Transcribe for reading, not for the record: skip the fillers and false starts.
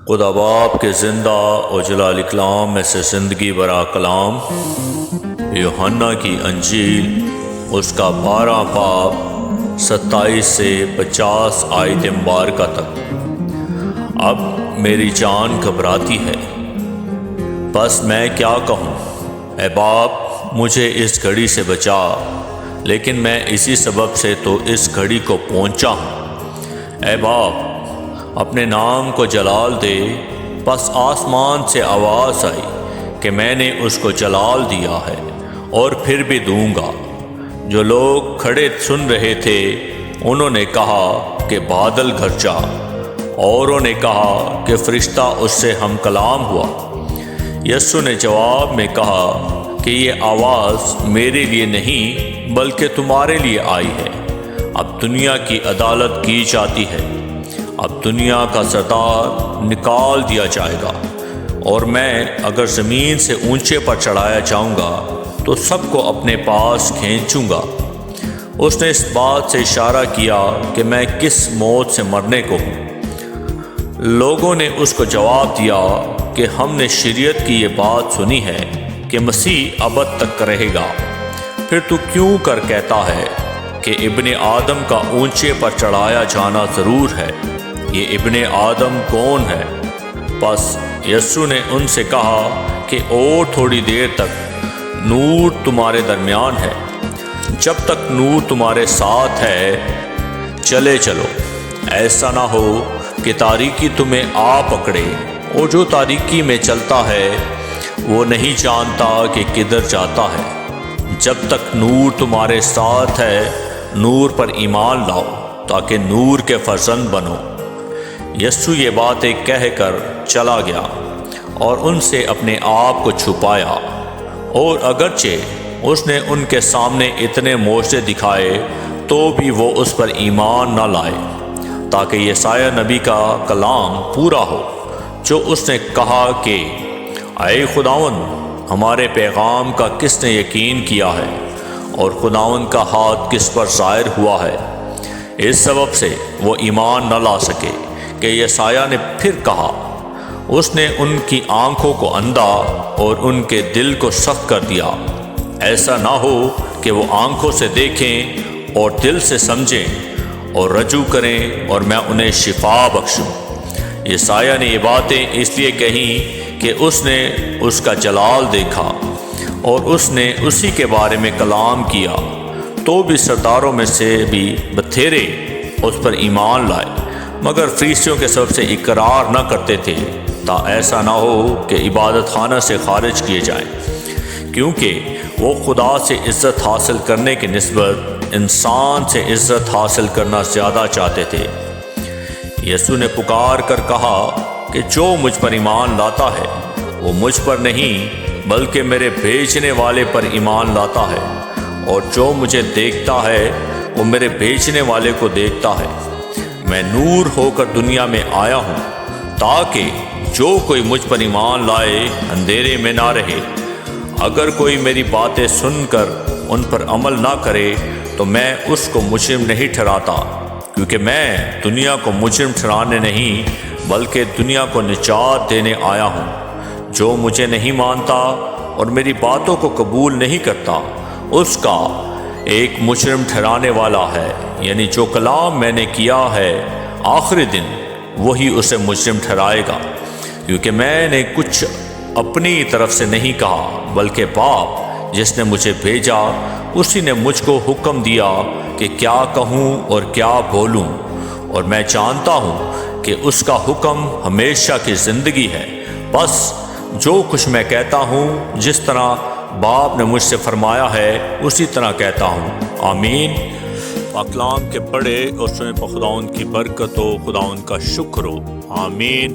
خدا باپ کے زندہ و جلال کلام میں سے زندگی برا کلام یوحنا کی انجیل اس کا 12 باب 27 سے 50 آیت مبارکہ تک۔ اب میری جان گھبراتی ہے، بس میں کیا کہوں؟ اے باپ مجھے اس گھڑی سے بچا، لیکن میں اسی سبب سے تو اس گھڑی کو پہنچا ہوں۔ اے باپ اپنے نام کو جلال دے۔ بس آسمان سے آواز آئی کہ میں نے اس کو جلال دیا ہے اور پھر بھی دوں گا۔ جو لوگ کھڑے سن رہے تھے انہوں نے کہا کہ بادل گرجا، اوروں نے کہا کہ فرشتہ اس سے ہم کلام ہوا۔ یسوع نے جواب میں کہا کہ یہ آواز میرے لیے نہیں بلکہ تمہارے لیے آئی ہے۔ اب دنیا کی عدالت کی جاتی ہے، اب دنیا کا سردار نکال دیا جائے گا، اور میں اگر زمین سے اونچے پر چڑھایا جاؤں گا تو سب کو اپنے پاس کھینچوں گا۔ اس نے اس بات سے اشارہ کیا کہ میں کس موت سے مرنے کو ہوں۔ لوگوں نے اس کو جواب دیا کہ ہم نے شریعت کی یہ بات سنی ہے کہ مسیح ابد تک رہے گا، پھر تو کیوں کر کہتا ہے کہ ابن آدم کا اونچے پر چڑھایا جانا ضرور ہے؟ یہ ابن آدم کون ہے؟ بس یسوع نے ان سے کہا کہ اور تھوڑی دیر تک نور تمہارے درمیان ہے۔ جب تک نور تمہارے ساتھ ہے چلے چلو، ایسا نہ ہو کہ تاریکی تمہیں آ پکڑے، اور جو تاریکی میں چلتا ہے وہ نہیں جانتا کہ کدھر جاتا ہے۔ جب تک نور تمہارے ساتھ ہے نور پر ایمان لاؤ تاکہ نور کے فرزند بنو۔ یسوع یہ باتیں کہہ کر چلا گیا اور ان سے اپنے آپ کو چھپایا، اور اگرچہ اس نے ان کے سامنے اتنے معجزے دکھائے تو بھی وہ اس پر ایمان نہ لائے، تاکہ یسایہ نبی کا کلام پورا ہو جو اس نے کہا کہ اے خداوند ہمارے پیغام کا کس نے یقین کیا ہے، اور خداوند کا ہاتھ کس پر ظاہر ہوا ہے۔ اس سبب سے وہ ایمان نہ لا سکے کہ یسایہ نے پھر کہا، اس نے ان کی آنکھوں کو اندھا اور ان کے دل کو سخت کر دیا، ایسا نہ ہو کہ وہ آنکھوں سے دیکھیں اور دل سے سمجھیں اور رجوع کریں اور میں انہیں شفا بخشوں۔ یسایہ نے یہ باتیں اس لیے کہیں کہ اس نے اس کا جلال دیکھا اور اس نے اسی کے بارے میں کلام کیا، تو بھی سرداروں میں سے بھی بتھیرے اس پر ایمان لائے، مگر فریسیوں کے سبب سے اقرار نہ کرتے تھے، تا ایسا نہ ہو کہ عبادت خانہ سے خارج کیے جائیں، کیونکہ وہ خدا سے عزت حاصل کرنے کی نسبت انسان سے عزت حاصل کرنا زیادہ چاہتے تھے۔ یسوع نے پکار کر کہا کہ جو مجھ پر ایمان لاتا ہے وہ مجھ پر نہیں بلکہ میرے بھیجنے والے پر ایمان لاتا ہے، اور جو مجھے دیکھتا ہے وہ میرے بھیجنے والے کو دیکھتا ہے۔ میں نور ہو کر دنیا میں آیا ہوں تاکہ جو کوئی مجھ پر ایمان لائے اندھیرے میں نہ رہے۔ اگر کوئی میری باتیں سن کر ان پر عمل نہ کرے تو میں اس کو مجرم نہیں ٹھہراتا، کیونکہ میں دنیا کو مجرم ٹھہرانے نہیں بلکہ دنیا کو نجات دینے آیا ہوں۔ جو مجھے نہیں مانتا اور میری باتوں کو قبول نہیں کرتا اس کا ایک مجرم ٹھہرانے والا ہے، یعنی جو کلام میں نے کیا ہے آخری دن وہی اسے مجرم ٹھہرائے گا، کیونکہ میں نے کچھ اپنی طرف سے نہیں کہا بلکہ باپ جس نے مجھے بھیجا اسی نے مجھ کو حکم دیا کہ کیا کہوں اور کیا بولوں، اور میں جانتا ہوں کہ اس کا حکم ہمیشہ کی زندگی ہے۔ بس جو کچھ میں کہتا ہوں جس طرح باپ نے مجھ سے فرمایا ہے اسی طرح کہتا ہوں۔ آمین۔ کلام کے پڑھے اور سنے پر خداوند کی برکت ہو، خداوند کا شکر ہو۔ آمین۔